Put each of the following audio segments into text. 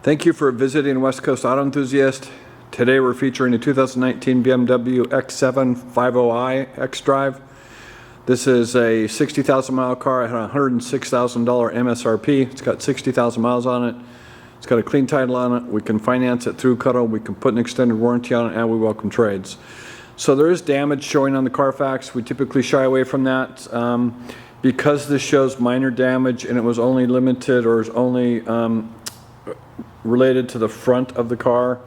Thank you for visiting West Coast Auto Enthusiast. Today we're featuring a 2019 BMW X7 50i xDrive. This is a 60,000 mile car. It had $106,000 MSRP. It's got 60,000 miles on it. It's got a clean title on it. We can finance it through Cuddle. We can put an extended warranty on it, and we welcome trades. So there is damage showing on the Carfax. We typically shy away from that. Because this shows minor damage and it was only limited or is only related to the front of the car.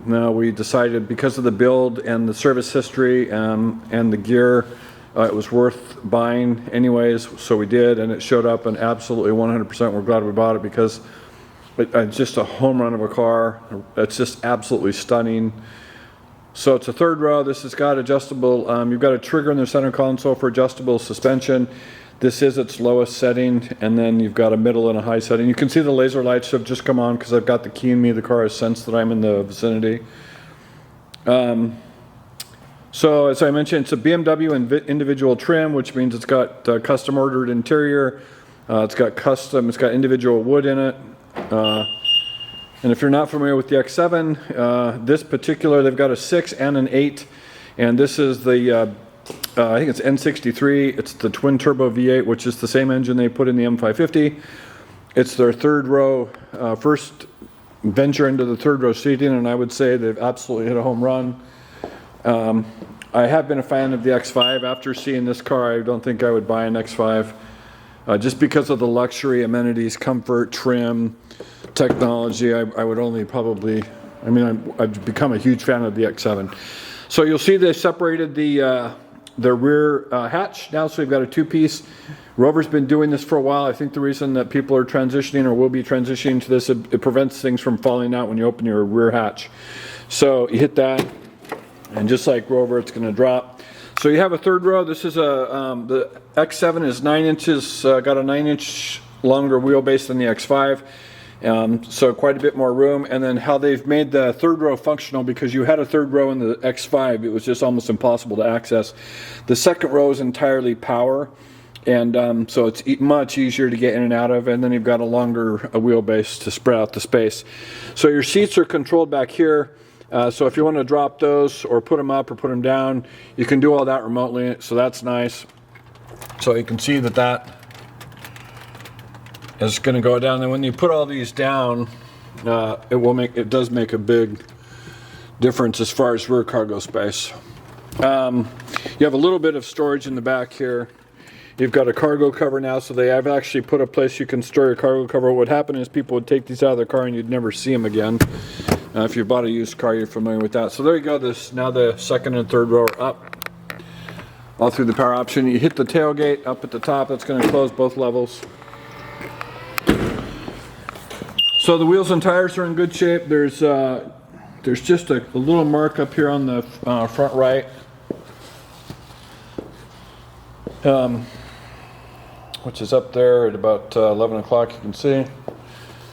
Now we decided because of the build and the service history and the gear, it was worth buying anyways, so we did, and it showed up, and absolutely 100% we're glad we bought it because it's just a home run of a car. It's just absolutely stunning. So it's a third row. This has got adjustable, you've got a trigger in the center console for adjustable suspension. This is its lowest setting, and then you've got a middle and a high setting. You can see the laser lights have just come on because I've got the key in me. The car has sensed that I'm in the vicinity. So as I mentioned, it's a BMW individual trim, which means it's got custom ordered interior. It's got individual wood in it. And if you're not familiar with the X7, this particular, they've got a 6 and an 8, and this is the I think it's N63. It's the twin turbo V8, which is the same engine they put in the M550. It's their third row, first venture into the third row seating, and I would say they've absolutely hit a home run. I have been a fan of the X5. After seeing this car, I don't think I would buy an X5 just because of the luxury, amenities, comfort, trim, technology. I would only probably, I've become a huge fan of the X7. So you'll see they separated the rear hatch now, so we've got a two-piece. Rover's been doing this for a while. I think the reason that people are transitioning or will be transitioning to this, it prevents things from falling out when you open your rear hatch. So you hit that, and just like Rover, it's going to drop. So you have a third row. This is the X7 is 9 inches, got a 9-inch longer wheelbase than the X5. So quite a bit more room. And then how they've made the third row functional, because you had a third row in the X5, it was just almost impossible to access. The second row is entirely power, and so it's much easier to get in and out of, and then you've got a longer wheelbase to spread out the space. So your seats are controlled back here. So if you want to drop those or put them up or put them down, you can do all that remotely, so that's nice. So you can see that is going to go down. And when you put all these down, it does make a big difference as far as rear cargo space. You have a little bit of storage in the back here. You've got a cargo cover now, so they have actually put a place you can store your cargo cover. What would happen is people would take these out of their car and you'd never see them again. If you bought a used car, you're familiar with that. So there you go. Now the second and third row are up, all through the power option. You hit the tailgate up at the top. That's going to close both levels. So the wheels and tires are in good shape. There's just a little mark up here on the front right, which is up there at about 11 o'clock, you can see.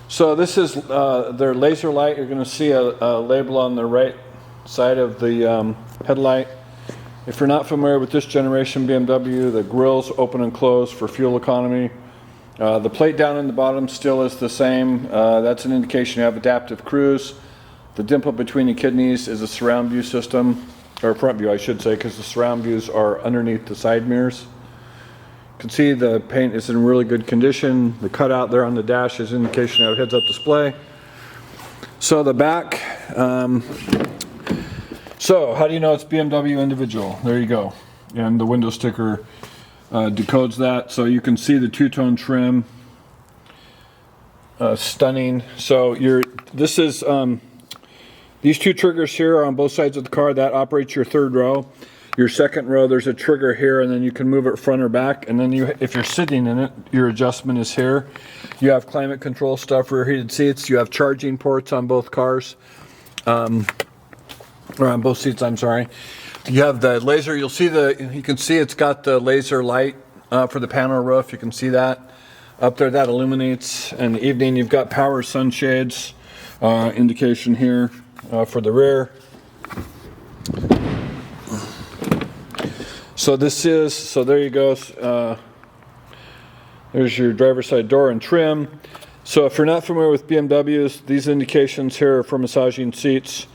So this is their laser light. You're going to see a label on the right side of the headlight. If you're not familiar with this generation BMW, the grills open and close for fuel economy. The plate down in the bottom still is the same. That's an indication you have adaptive cruise. The dimple between the kidneys is a surround view system, or front view I should say, because the surround views are underneath the side mirrors. You can see the paint is in really good condition. The cutout there on the dash is an indication you have a heads-up display. So the back, so how do you know it's BMW Individual? There you go. And the window sticker decodes that, so you can see the two-tone trim. Stunning. So this is these two triggers here are on both sides of the car. That operates your third row. Your second row, there's a trigger here, and then you can move it front or back. And then if you're sitting in it, your adjustment is here. You have climate control stuff, rear heated seats. You have charging ports on both cars, or on both seats. I'm sorry. You have the laser. You can see it's got the laser light for the panel roof. You can see that up there. That illuminates in the evening. You've got power sunshades indication here for the rear. So there you go. There's your driver's side door and trim. So if you're not familiar with BMWs, these indications here are for massaging seats.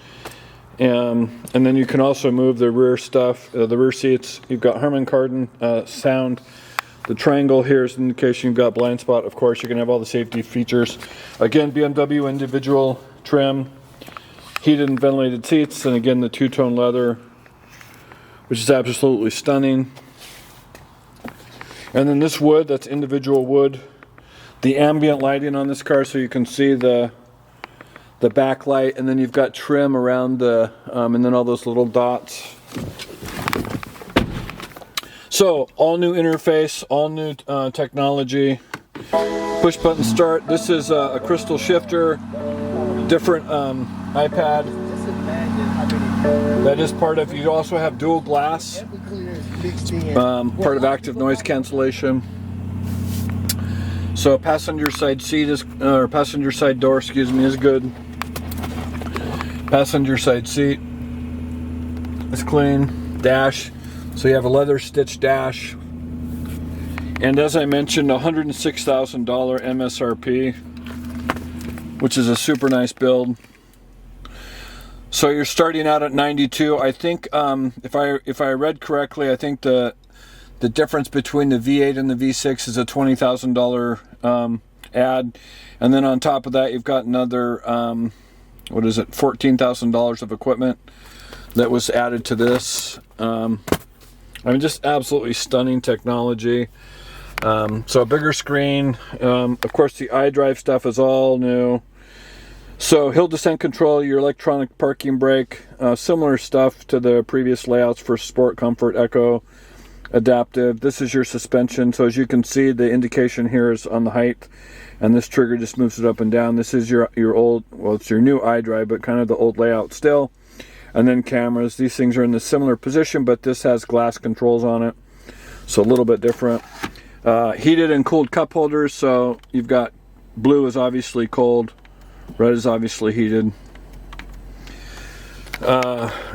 And then you can also move the rear stuff, the rear seats. You've got Harman Kardon sound. The triangle here is an indication you've got blind spot. Of course, you're going to have all the safety features. Again, BMW individual trim, heated and ventilated seats, and again the two-tone leather, which is absolutely stunning. And then this wood, that's individual wood. The ambient lighting on this car, so you can see the backlight, and then you've got trim around the, and then all those little dots. So, all new interface, all new technology. Push button start. This is a crystal shifter, different iPad. That is part of, you also have dual glass, part of active noise cancellation. So passenger side seat is, or passenger side door, excuse me, is good. Passenger side seat is clean. Dash, so you have a leather stitched dash. And as I mentioned, $106,000 MSRP, which is a super nice build. So you're starting out at 92. I think if I read correctly, I think the difference between the V8 and the V6 is a $20,000 add, and then on top of that you've got another what is it, $14,000 of equipment that was added to this. I mean, just absolutely stunning technology. So a bigger screen. Of course, the iDrive stuff is all new. So hill descent control, your electronic parking brake, similar stuff to the previous layouts for Sport, Comfort, Eco, Adaptive. This is your suspension. So as you can see, the indication here is on the height, and this trigger just moves it up and down. This is your old, well, it's your new iDrive, but kind of the old layout still. And then cameras. These things are in a similar position, but this has glass controls on it, so a little bit different. Heated and cooled cup holders. So you've got blue is obviously cold, red is obviously heated.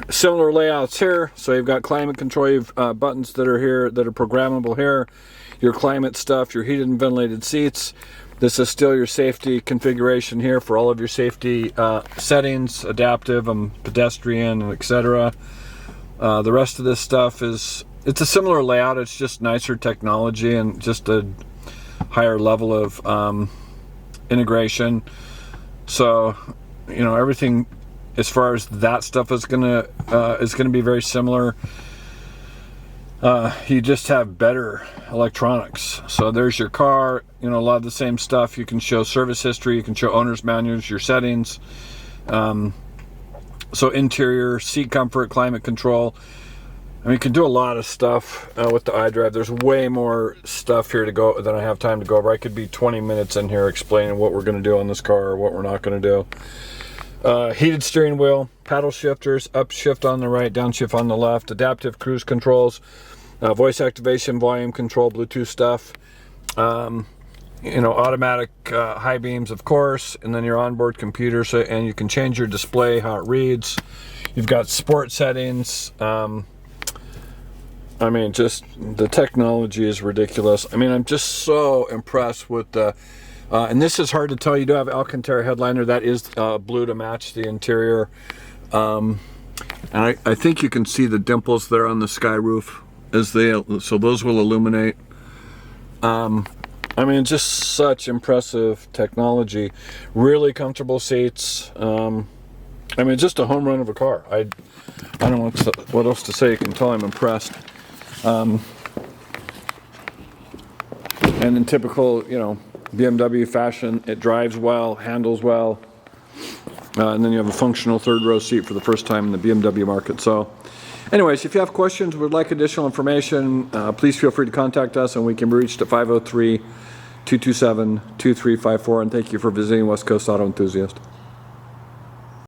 Similar layouts here. So you've got climate control. You've buttons that are here that are programmable here. Your climate stuff, your heated and ventilated seats. This is still your safety configuration here for all of your safety settings, adaptive, pedestrian, and etc. The rest of this stuff is, it's a similar layout. It's just nicer technology and just a higher level of integration. So, you know, everything as far as that stuff is gonna be very similar. You just have better electronics. So there's your car, you know, a lot of the same stuff. You can show service history, you can show owner's manuals, your settings. So interior, seat comfort, climate control. I mean, you can do a lot of stuff with the iDrive. There's way more stuff here to go than I have time to go over. I could be 20 minutes in here explaining what we're going to do on this car or what we're not going to do. Heated steering wheel, paddle shifters, up shift on the right, down shift on the left, adaptive cruise controls, voice activation, volume control, Bluetooth stuff, you know, automatic high beams, of course, and then your onboard computer, so, and you can change your display, how it reads. You've got sport settings. I mean, just the technology is ridiculous. I mean, I'm just so impressed with the, and this is hard to tell. You do have Alcantara headliner. That is blue to match the interior. And I think you can see the dimples there on the sky roof as they, so those will illuminate. I mean, just such impressive technology. Really comfortable seats. I mean, just a home run of a car. I don't know what else to say. You can tell I'm impressed. And in typical, you know, BMW fashion, it drives well, handles well, and then you have a functional third row seat for the first time in the BMW market. So anyways, if you have questions, would like additional information, please feel free to contact us, and we can be reached at 503-227-2354. And thank you for visiting West Coast Auto Enthusiast.